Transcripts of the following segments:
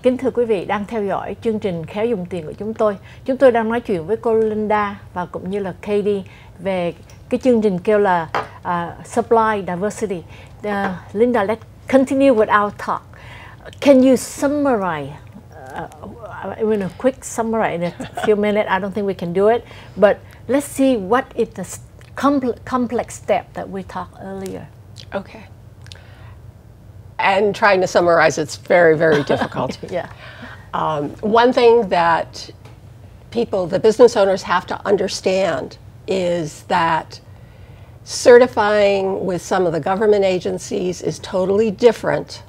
Kính thưa quý vị đang theo dõi chương trình Khéo dùng tiền của chúng tôi. Chúng tôi đang nói chuyện với cô Linda và cũng như là Katie về cái chương trình kêu là Supply Diversity. Linda, let's continue with our talk. Can you summarize, in a quick summary in a few minutes? I don't think we can do it, but let's see what is the complex step that we talked earlier. Okay. And trying to summarize, it's very, very difficult. Yeah. One thing that the business owners have to understand is that certifying with some of the government agencies is totally different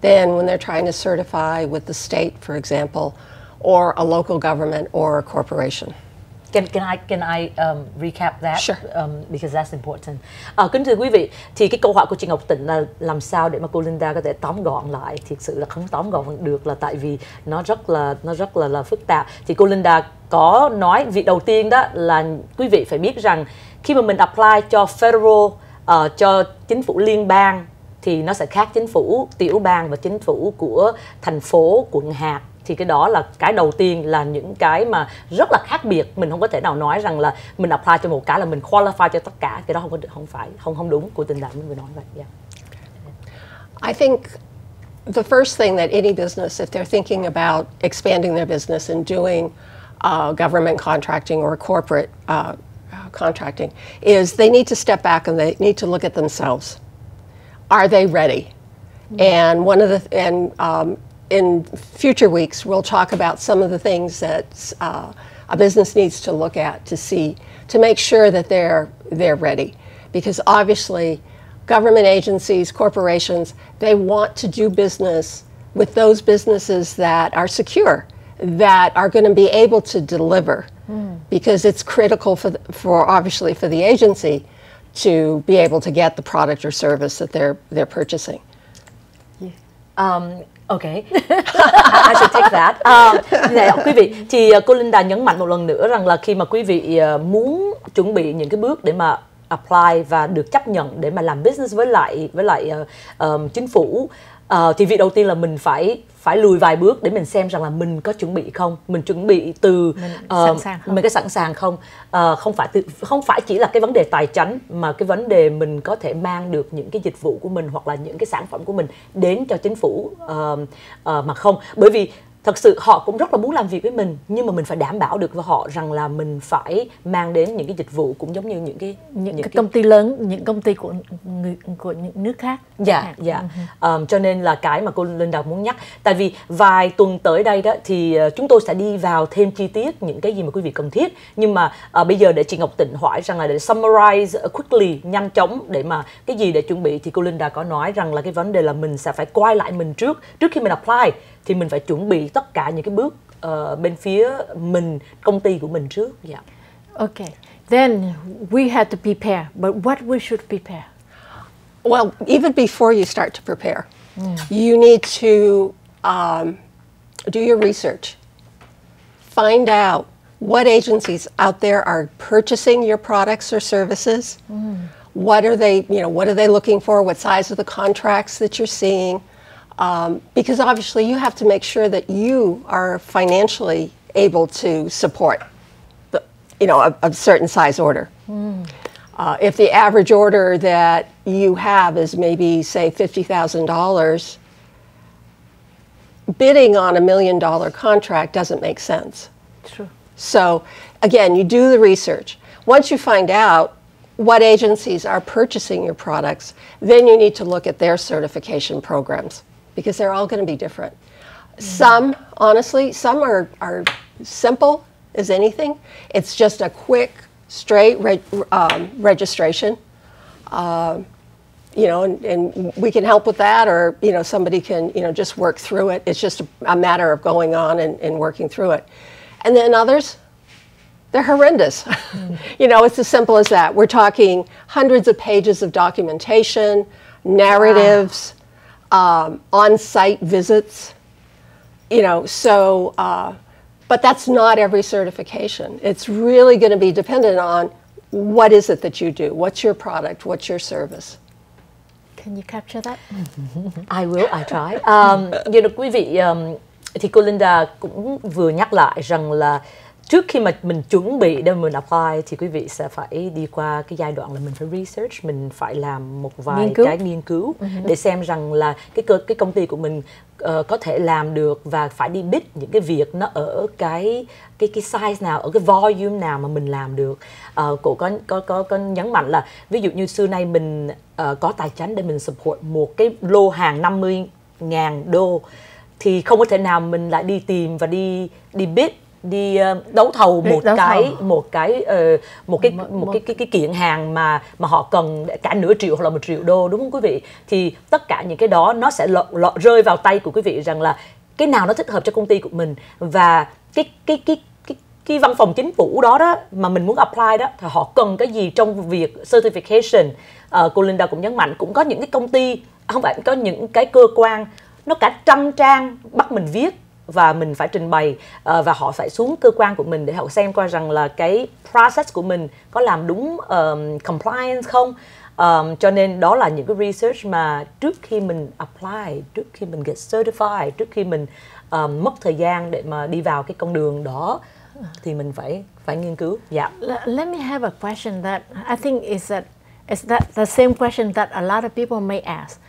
than when they're trying to certify with the state, for example, or a local government or a corporation. Can I recap that? Sure. Because that's important. Kính thưa quý vị, thì cái câu hỏi của chị Ngọc Tịnh là làm sao để mà cô Linda có thể tóm gọn lại? Thực sự là không tóm gọn được, là tại vì nó rất là phức tạp. Thì cô Linda có nói việc đầu tiên đó là quý vị phải biết rằng khi mà mình apply cho federal, cho chính phủ liên bang thì nó sẽ khác chính phủ tiểu bang và chính phủ của thành phố, quận hạt. Thì cái đó là cái đầu tiên, là những cái mà rất là khác biệt. Mình không có thể nào nói rằng là mình apply cho một cái là mình qualify cho tất cả. Cái đó không đúng. Của Tình Đạt mới nói vậy. Yeah. I think the first thing that any business, if they're thinking about expanding their business and doing government contracting or corporate contracting, is they need to step back and they need to look at themselves. Are they ready? And in future weeks, we'll talk about some of the things that a business needs to look at to make sure that they're ready. Because obviously, government agencies, corporations, they want to do business with those businesses that are secure, that are going to be able to deliver. Because it's critical obviously for the agency to be able to get the product or service that they're purchasing. Okay, I should take that. Này, quý vị, thì cô Linda nhấn mạnh một lần nữa rằng là khi mà quý vị muốn chuẩn bị những cái bước để mà apply và được chấp nhận để mà làm business với lại chính phủ, thì việc đầu tiên là mình phải lùi vài bước để mình xem rằng là mình có chuẩn bị không, mình chuẩn bị từ mình có sẵn sàng không, không phải chỉ là cái vấn đề tài chính mà cái vấn đề mình có thể mang được những cái dịch vụ của mình hoặc là những cái sản phẩm của mình đến cho chính phủ mà không, bởi vì thật sự họ cũng rất là muốn làm việc với mình, nhưng mà mình phải đảm bảo được với họ rằng là mình phải mang đến những cái dịch vụ cũng giống như những cái công ty lớn, những công ty của những nước khác. Dạ. Cho nên là cái mà cô Linda muốn nhắc, tại vì vài tuần tới đây đó thì chúng tôi sẽ đi vào thêm chi tiết những cái gì mà quý vị cần thiết, nhưng mà bây giờ để chị Ngọc Tịnh hỏi rằng là để summarize quickly, nhanh chóng, để mà cái gì để chuẩn bị, thì cô Linda có nói rằng là cái vấn đề là mình sẽ phải quay lại mình trước khi mình apply, thì mình phải chuẩn bị tất cả những cái bước bên phía mình, công ty của mình trước. Yeah. Okay. Then we had to prepare, but what we should prepare? Well, even before you start to prepare, you need to do your research. Find out what agencies out there are purchasing your products or services. What are they looking for? What size of the contracts that you're seeing? Because obviously you have to make sure that you are financially able to support a certain size order. If the average order that you have is maybe, say, $50,000, bidding on $1 million contract doesn't make sense. True. So again, you do the research. Once you find out what agencies are purchasing your products, then you need to look at their certification programs, because they're all going to be different. Some, honestly, some are simple as anything. It's just a quick, straight registration. And we can help with that, or somebody can just work through it. It's just a matter of going on and working through it. And then others, they're horrendous. It's as simple as that. We're talking hundreds of pages of documentation, narratives. Wow. On-site visits, but that's not every certification. It's really going to be dependent on what is it that you do, what's your product, what's your service. Can you capture that? I will, I try. Quý vị, Thì cô Linda cũng vừa nhắc lại rằng là trước khi mà mình chuẩn bị để mình apply thì quý vị sẽ phải đi qua cái giai đoạn là mình phải research, mình phải làm một vài cái nghiên cứu để xem rằng là cái công ty của mình có thể làm được, và phải đi bid những cái việc nó ở cái size nào, ở cái volume nào mà mình làm được. Cô có nhấn mạnh là ví dụ như xưa nay mình có tài chính để mình support một cái lô hàng 50.000 đô thì không có thể nào mình lại đi tìm và đi bid, đi đấu thầu một cái kiện hàng mà họ cần cả nửa triệu hoặc là 1 triệu đô, đúng không quý vị? Thì tất cả những cái đó nó sẽ rơi vào tay của quý vị rằng là cái nào nó thích hợp cho công ty của mình, và cái văn phòng chính phủ đó mà mình muốn apply đó thì họ cần cái gì trong việc certification. Cô Linda cũng nhấn mạnh cũng có những cái công ty, không phải, có những cái cơ quan nó cả 100 trang bắt mình viết và mình phải trình bày, và họ phải xuống cơ quan của mình để họ xem coi rằng là cái process của mình có làm đúng compliance không. Cho nên đó là những cái research mà trước khi mình apply, trước khi mình get certified, trước khi mình mất thời gian để mà đi vào cái con đường đó thì mình phải nghiên cứu. Yeah. Let me have a question that I think is that the same question that a lot of people may ask.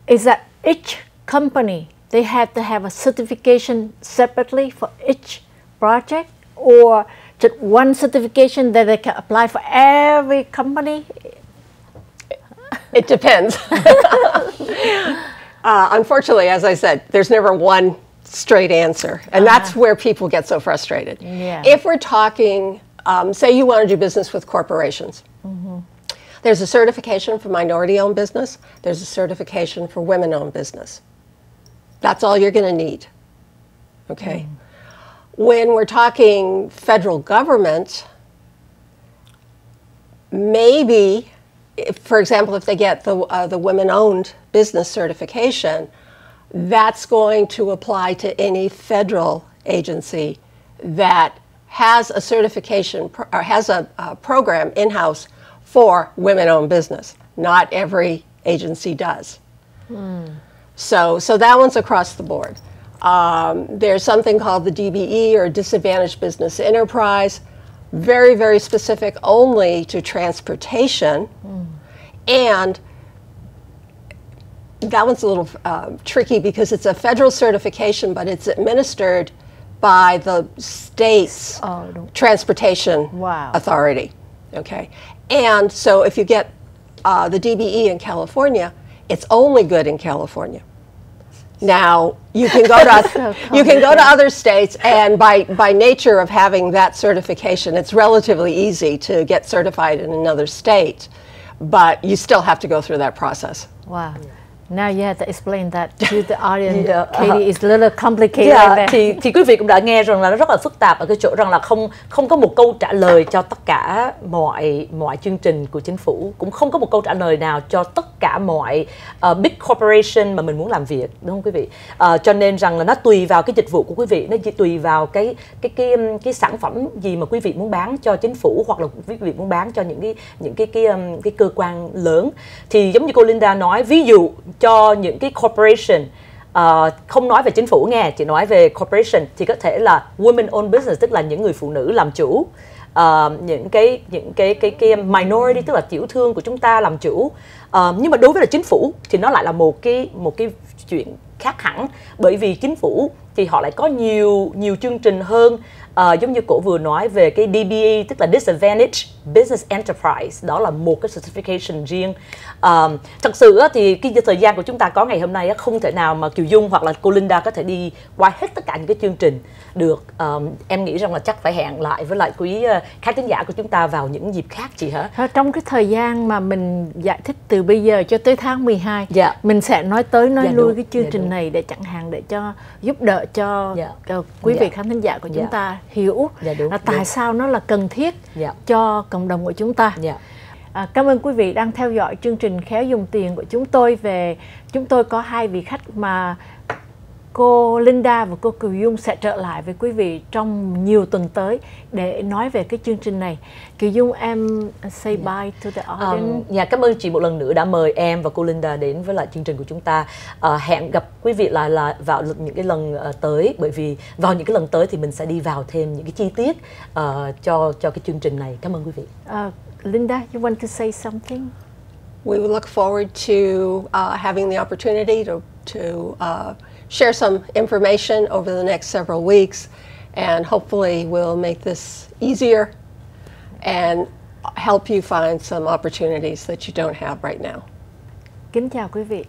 Is that each company they have to have a certification separately for each project, or just one certification that they can apply for every company? It depends. Unfortunately, as I said, there's never one straight answer, and that's where people get so frustrated. Yeah. If we're talking, say you want to do business with corporations, there's a certification for minority-owned business, there's a certification for women-owned business. That's all you're going to need, okay? When we're talking federal government, maybe, for example, if they get the women-owned business certification, that's going to apply to any federal agency that has a certification or has a program in-house for women-owned business. Not every agency does. So that one's across the board. There's something called the DBE, or Disadvantaged Business Enterprise, very, very specific only to transportation. And that one's a little tricky because it's a federal certification, but it's administered by the state's transportation authority. Okay, and so if you get the DBE in California, it's only good in California. Now you can go to other states, and by nature of having that certification, it's relatively easy to get certified in another state, but you still have to go through that process. Wow. Now you have to explain that to the audience. Katie, it's a little complicated. Thì quý vị cũng đã nghe rằng là nó rất là phức tạp ở cái chỗ rằng là không có một câu trả lời cho tất cả mọi chương trình của chính phủ, cũng không có một câu trả lời nào cho tất cả mọi big corporation mà mình muốn làm việc, đúng không quý vị? Cho nên rằng là nó tùy vào cái dịch vụ của quý vị, nó chỉ tùy vào cái sản phẩm gì mà quý vị muốn bán cho chính phủ, hoặc là quý vị muốn bán cho những cái cơ quan lớn. Thì giống như cô Linda nói, ví dụ cho những cái corporation, không nói về chính phủ nghe, chỉ nói về corporation, thì có thể là women-owned business, tức là những người phụ nữ làm chủ, những cái minority, tức là tiểu thương của chúng ta làm chủ. Nhưng mà đối với là chính phủ thì nó lại là một cái chuyện khác hẳn, bởi vì chính phủ thì họ lại có nhiều chương trình hơn. Giống như cô vừa nói về cái DBE, tức là Disadvantaged Business Enterprise, đó là một cái certification riêng. Thật sự thì cái thời gian của chúng ta có ngày hôm nay không thể nào mà Kiều Dung hoặc là cô Linda có thể đi qua hết tất cả những cái chương trình được. Em nghĩ rằng là chắc phải hẹn lại với lại quý khán thính giả của chúng ta vào những dịp khác, chị hả? Trong cái thời gian mà mình giải thích từ bây giờ cho tới tháng 12, mình sẽ nói lui cái chương trình này để chẳng hạn để cho giúp đỡ cho quý vị khán thính giả của chúng ta hiểu là tại sao nó là cần thiết cho cộng đồng của chúng ta. Cảm ơn quý vị đang theo dõi chương trình Khéo Dùng Tiền của chúng tôi. Chúng tôi có 2 vị khách mà cô Linda và cô Kiều Dung sẽ trở lại với quý vị trong nhiều tuần tới để nói về cái chương trình này. Kiều Dung, em say bye to the audience. Cảm ơn chị một lần nữa đã mời em và cô Linda đến với lại chương trình của chúng ta. Hẹn gặp quý vị lại là vào những cái lần tới, bởi vì vào những cái lần tới thì mình sẽ đi vào thêm những cái chi tiết cho cái chương trình này. Cảm ơn quý vị. Linda, you want to say something? We will look forward to having the opportunity to share some information over the next several weeks, and hopefully we'll make this easier and help you find some opportunities that you don't have right now. Kính chào quý vị.